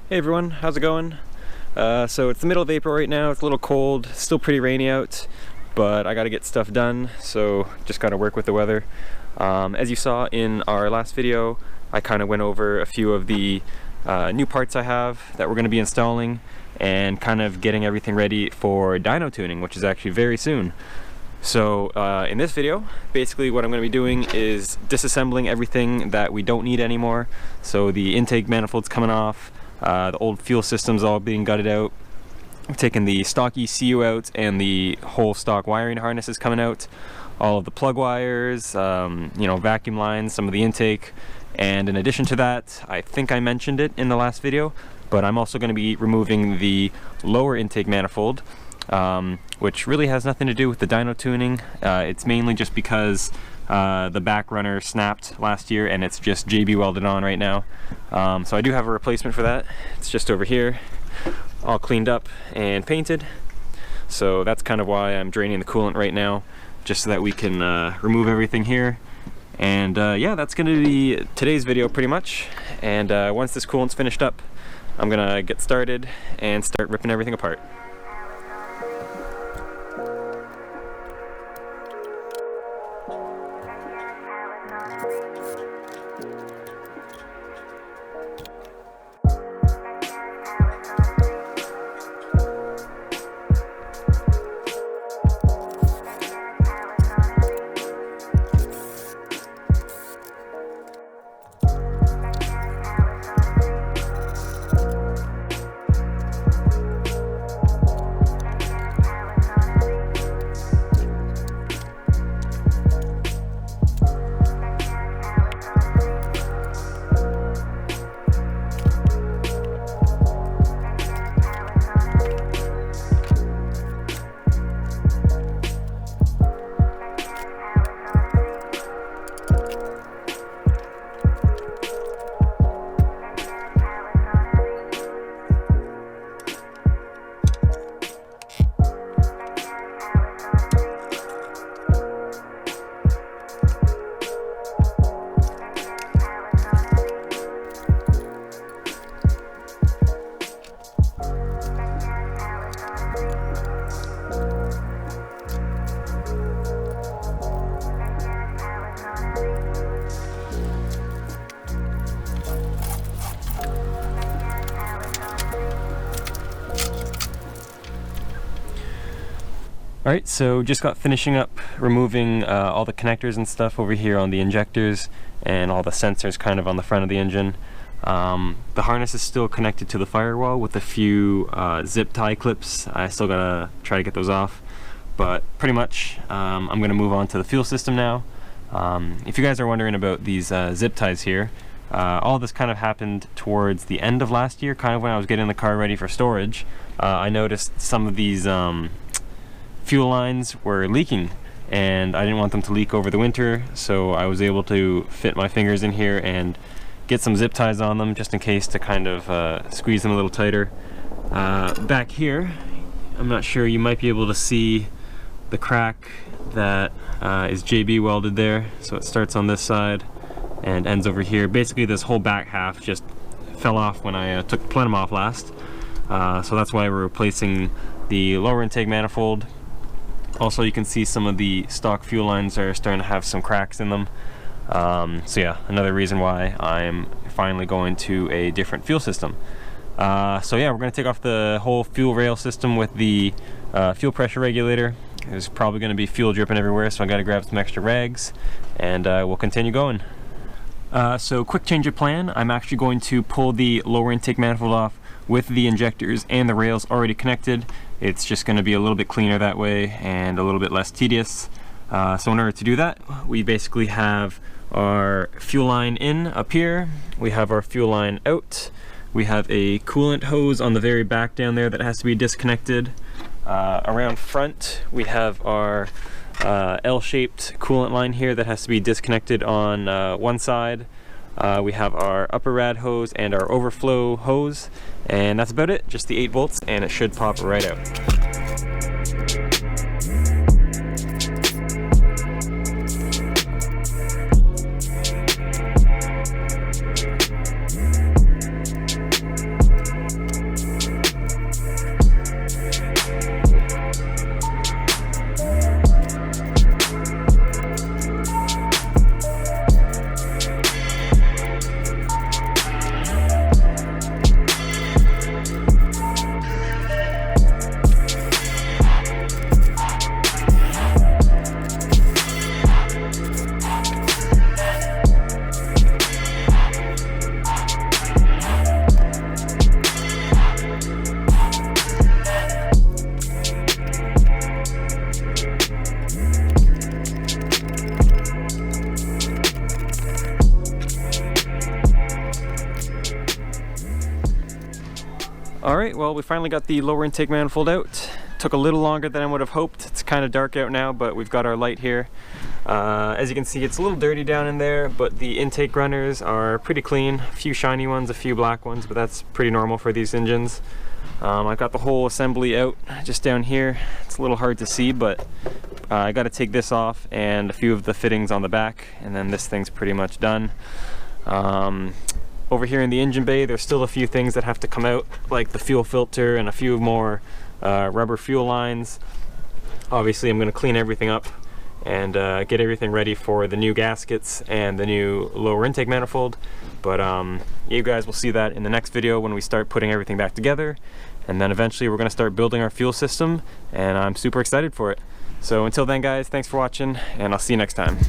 Hey everyone, how's it going? So it's the middle of April right now. It's a little cold, still pretty rainy out, but I gotta get stuff done, so just gotta work with the weather. As you saw in our last video, I kind of went over a few of the new parts I have that we're gonna be installing and kind of getting everything ready for dyno tuning, which is actually very soon. So in this video, basically what I'm going to be doing is disassembling everything that we don't need anymore. So the intake manifold's coming off, the old fuel system's all being gutted out. I'm taking the stock ECU out and the whole stock wiring harness is coming out. All of the plug wires, vacuum lines, some of the intake. And in addition to that, I think I mentioned it in the last video, but I'm also going to be removing the lower intake manifold. Which really has nothing to do with the dyno tuning. It's mainly just because the back runner snapped last year and it's just JB welded on right now. So I do have a replacement for that. It's just over here, all cleaned up and painted. So that's kind of why I'm draining the coolant right now, just so that we can remove everything here. And yeah, that's going to be today's video pretty much. And once this coolant's finished up, I'm going to get started and start ripping everything apart. Alright, so just got finishing up removing all the connectors and stuff over here on the injectors and all the sensors kind of on the front of the engine. The harness is still connected to the firewall with a few zip tie clips. I still gotta try to get those off, but pretty much I'm gonna move on to the fuel system now. If you guys are wondering about these zip ties here, all this kind of happened towards the end of last year, kind of when I was getting the car ready for storage. I noticed some of these fuel lines were leaking and I didn't want them to leak over the winter, so I was able to fit my fingers in here and get some zip ties on them just in case to kind of squeeze them a little tighter. Back here, I'm not sure, you might be able to see the crack that is JB welded there. So it starts on this side and ends over here. Basically this whole back half just fell off when I took the plenum off last. So that's why we're replacing the lower intake manifold. Also, you can see some of the stock fuel lines are starting to have some cracks in them. So yeah, another reason why I'm finally going to a different fuel system. So yeah, we're going to take off the whole fuel rail system with the fuel pressure regulator. There's probably going to be fuel dripping everywhere, so I got to grab some extra rags and we'll continue going. So quick change of plan. I'm actually going to pull the lower intake manifold off with the injectors and the rails already connected. It's just going to be a little bit cleaner that way and a little bit less tedious. So in order to do that, we basically have our fuel line in up here, we have our fuel line out, we have a coolant hose on the very back down there that has to be disconnected. Around front we have our L-shaped coolant line here that has to be disconnected on one side. We have our upper rad hose and our overflow hose, and that's about it, just the 8 volts, and it should pop right out. Alright, well, we finally got the lower intake manifold out. Took a little longer than I would have hoped. It's kind of dark out now, but we've got our light here. As you can see, it's a little dirty down in there, but the intake runners are pretty clean. A few shiny ones, a few black ones, but that's pretty normal for these engines. I've got the whole assembly out just down here. It's a little hard to see, but I got to take this off and a few of the fittings on the back, and then this thing's pretty much done. Over here in the engine bay, there's still a few things that have to come out, like the fuel filter and a few more rubber fuel lines. Obviously, I'm going to clean everything up and get everything ready for the new gaskets and the new lower intake manifold. But you guys will see that in the next video when we start putting everything back together, and then eventually we're going to start building our fuel system, and I'm super excited for it. So until then, guys, thanks for watching, and I'll see you next time.